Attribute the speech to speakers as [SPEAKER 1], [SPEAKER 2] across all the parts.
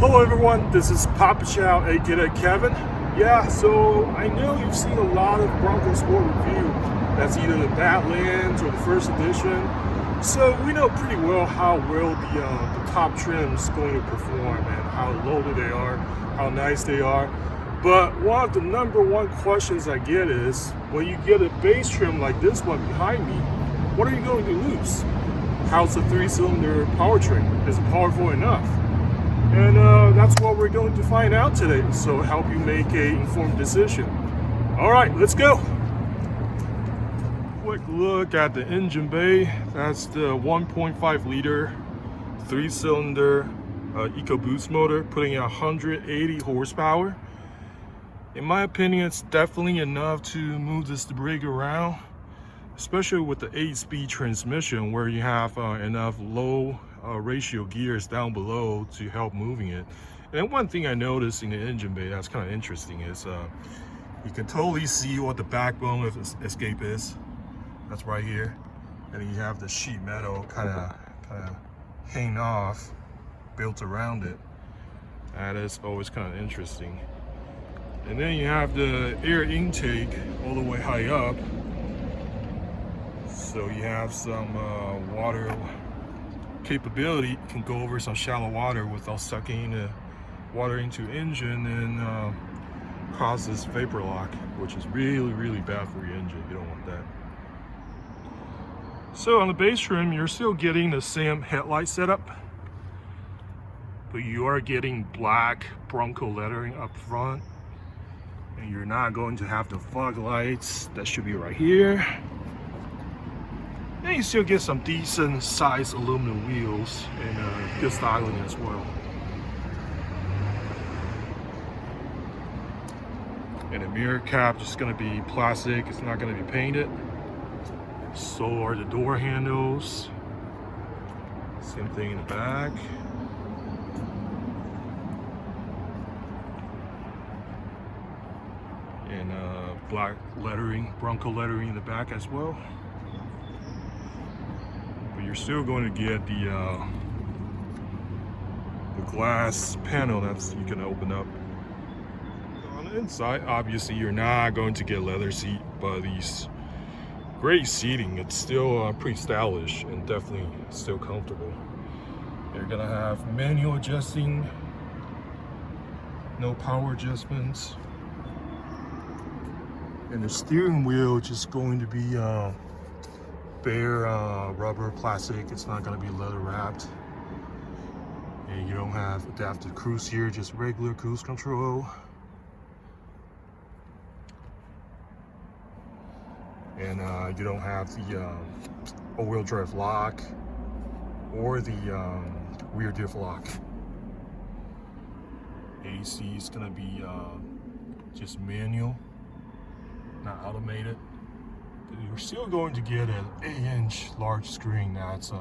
[SPEAKER 1] Hello everyone, this is Papa Chow, aka Kevin. Yeah, so I know you've seen a lot of Bronco Sport review. That's either the Badlands or the first edition. So we know pretty well how well the top trim is going to perform and how loaded they are, how nice they are. But one of the number one questions I get is, when you get a base trim like this one behind me, what are you going to lose? How's the 3-cylinder powertrain? Is it powerful enough? And that's what we're going to find out today, so help you make an informed decision. All right, let's go. Quick look at the engine bay. That's the 1.5 liter 3-cylinder EcoBoost motor, putting out 180 horsepower. In my opinion, it's definitely enough to move this rig around, especially with the 8-speed transmission, where you have enough low ratio gears down below to help moving it. And one thing I noticed in the engine bay that's kind of interesting is you can totally see what the backbone of this escape is. That's right here. And then you have the sheet metal kind of hanging off, built around it. That is always kind of interesting. And then you have the air intake all the way high up. So you have some water capability. You can go over some shallow water without sucking the water into engine and causes vapor lock, which is really bad for your engine. You don't want that. So on the base trim, you're still getting the same headlight setup, but you are getting black Bronco lettering up front, and you're not going to have the fog lights. That should be right here. And you still get some decent size aluminum wheels and good styling as well. And the mirror cap is going to be plastic. It's not going to be painted. So are the door handles. Same thing in the back. And black lettering, Bronco lettering in the back as well. You're still going to get the glass panel that's you can open up. On the inside, obviously you're not going to get leather seat, but these great seating. It's still pretty stylish and definitely still comfortable. You're gonna have manual adjusting, no power adjustments, and the steering wheel is just going to be bare rubber plastic. It's not going to be leather wrapped, and you don't have adaptive cruise here, just regular cruise control. And you don't have the all-wheel drive lock or the rear diff lock. AC is going to be just manual, not automated. You're still going to get an 8-inch large screen that's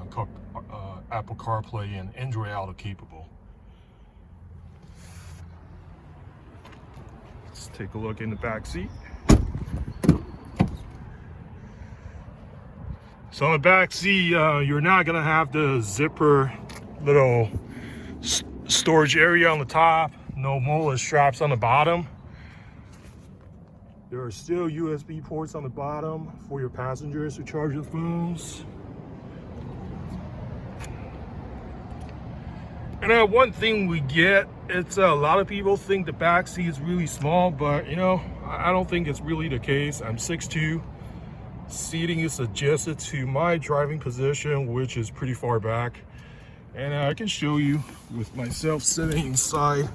[SPEAKER 1] Apple CarPlay and Android Auto capable. Let's take a look in the back seat. So on the back seat, you're not gonna have the zipper little storage area on the top, no mullet straps on the bottom. There are still USB ports on the bottom for your passengers to charge their phones. And one thing we get, it's a lot of people think the back seat is really small, but you know, I don't think it's really the case. I'm 6'2". Seating is adjusted to my driving position, which is pretty far back. And I can show you with myself sitting inside.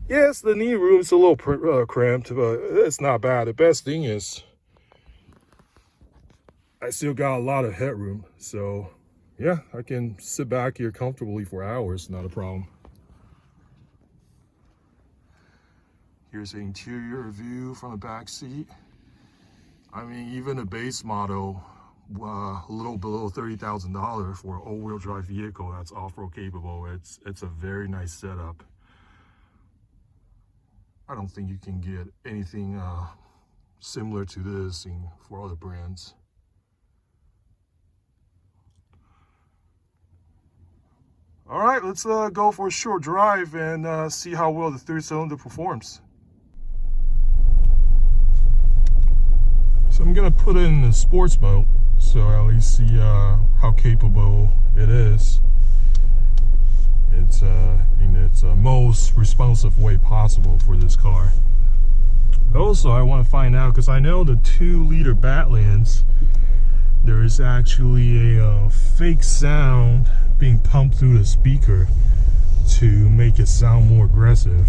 [SPEAKER 1] Yes, the knee room is a little cramped, but it's not bad. The best thing is I still got a lot of headroom. So yeah, I can sit back here comfortably for hours, not a problem. Here's the interior view from the back seat. I mean, even a base model, a little below $30,000 for an all-wheel drive vehicle that's off-road capable. It's a very nice setup. I don't think you can get anything similar to this for other brands. All right, let's go for a short drive and see how well the 3-cylinder performs. So I'm gonna put it in the sports mode, so at least see how capable it is. It's in its most responsive way possible for this car. Also, I want to find out, because I know the 2-liter Badlands, there is actually a fake sound being pumped through the speaker to make it sound more aggressive.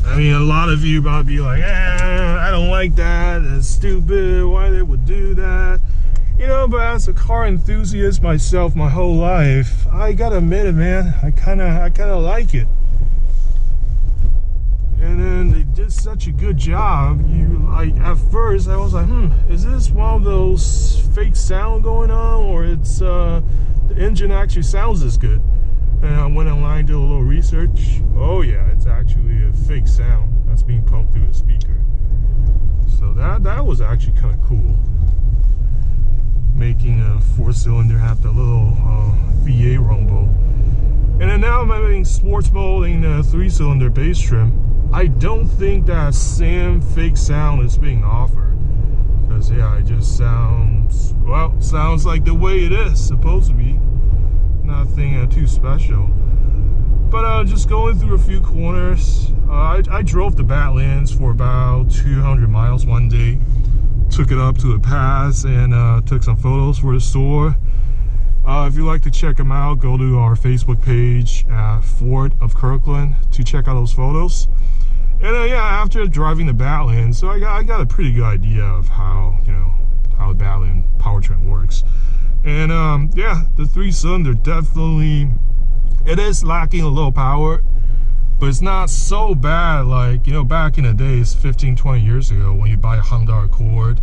[SPEAKER 1] I mean, a lot of you might be like, I don't like that, that's stupid, why they would do that. You know, but as a car enthusiast myself my whole life, I gotta admit it, man, I kinda like it. And then they did such a good job. At first I was like, is this one of those fake sound going on, or it's the engine actually sounds as good? And I went online, did a little research. Oh yeah, it's actually a fake sound that's being pumped through the speaker. So that was actually kind of cool, making a 4-cylinder have the little V8 rumble. And then now I'm having sports mode in the 3-cylinder bass trim. I don't think that same fake sound is being offered, because yeah, it just sounds like the way it is supposed to be. Nothing too special. But just going through a few corners, I drove the Badlands for about 200 miles one day. Took it up to the pass and took some photos for the store. If you'd like to check them out, go to our Facebook page at Ford of Kirkland to check out those photos. And yeah, after driving the Badlands, so I got a pretty good idea of how the Badland powertrain works. And yeah, the 3-cylinder definitely, it is lacking a little power, but it's not so bad like, back in the days, 15-20 years ago, when you buy a Honda Accord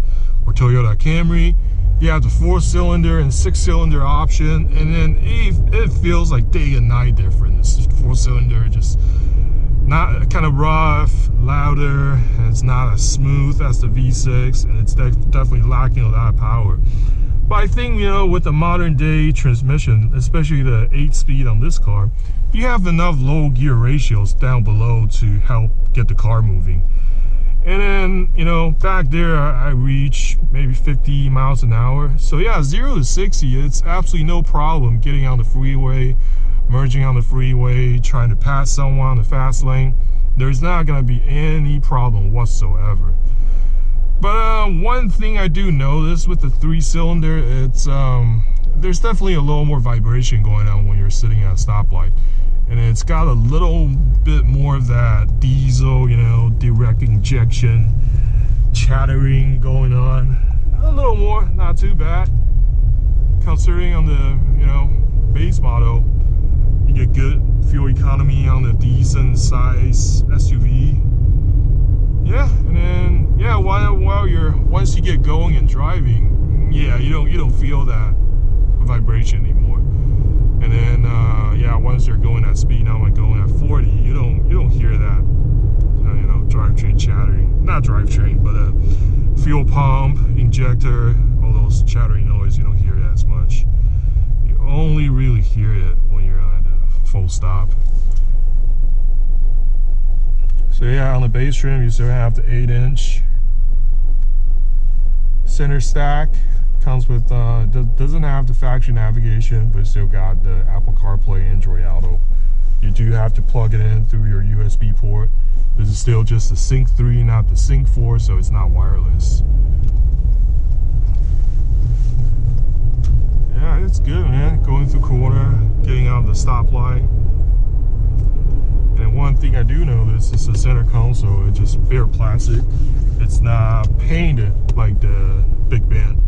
[SPEAKER 1] or Toyota Camry, you have the 4-cylinder and 6-cylinder option, and then it feels like day and night difference. This 4-cylinder just not kind of rough, louder, and it's not as smooth as the V6, and it's definitely lacking a lot of power. But I think, with the modern day transmission, especially the 8-speed on this car, you have enough low gear ratios down below to help get the car moving. And then, back there, I reach maybe 50 miles an hour. So yeah, 0 to 60, it's absolutely no problem getting on the freeway, merging on the freeway, trying to pass someone on the fast lane. There's not going to be any problem whatsoever. But one thing I do notice with the 3-cylinder, it's there's definitely a little more vibration going on when you're sitting at a stoplight. And it's got a little bit more of that diesel, direct injection chattering going on. A little more, not too bad. Considering on the, base model, you get good fuel economy on the decent size SUV. Yeah, and then yeah, once you get going and driving, yeah, you don't feel that vibration anymore. And then yeah, once you're going at speed, now I'm going at 40, you don't hear that drivetrain chattering. Not drivetrain, but fuel pump, injector, all those chattering noise, you don't hear it as much. You only really hear it when you're at a full stop. So yeah, on the base trim, you still have the 8-inch center stack. Comes with, doesn't have the factory navigation, but still got the Apple CarPlay, Android Auto. You do have to plug it in through your USB port. This is still just the Sync 3, not the Sync 4, so it's not wireless. Yeah, it's good, man. Going through corner, getting out of the stoplight. And one thing I do notice is the center console. It's just bare plastic. It's not painted like the Big Bend.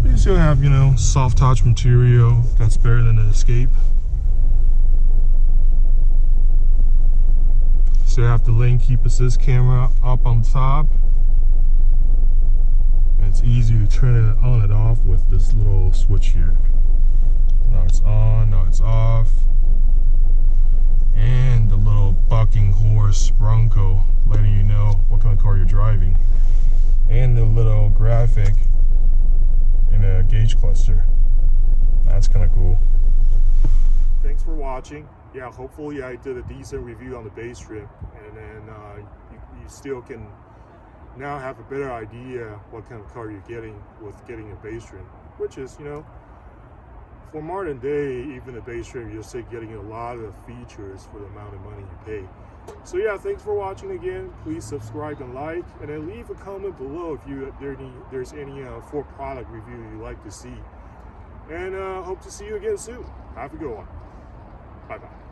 [SPEAKER 1] But you still have, soft touch material that's better than the Escape. So you have the lane keep assist camera up on top. And it's easy to turn it on and off with this little switch here. Now it's on, now it's off. And the little bucking horse Bronco letting you know what kind of car you're driving. And the little graphic in a gauge cluster. That's kind of cool. for watching. Yeah, hopefully I did a decent review on the bass trim, and then you still can now have a better idea what kind of car you're getting with getting a bass trim, which is, you know, for modern day, even a bass trim, you're still getting a lot of features for the amount of money you pay. So yeah, thanks for watching again. Please subscribe and like, and then leave a comment below if there's any Ford product review you'd like to see. And hope to see you again soon. Have a good one. Bye bye.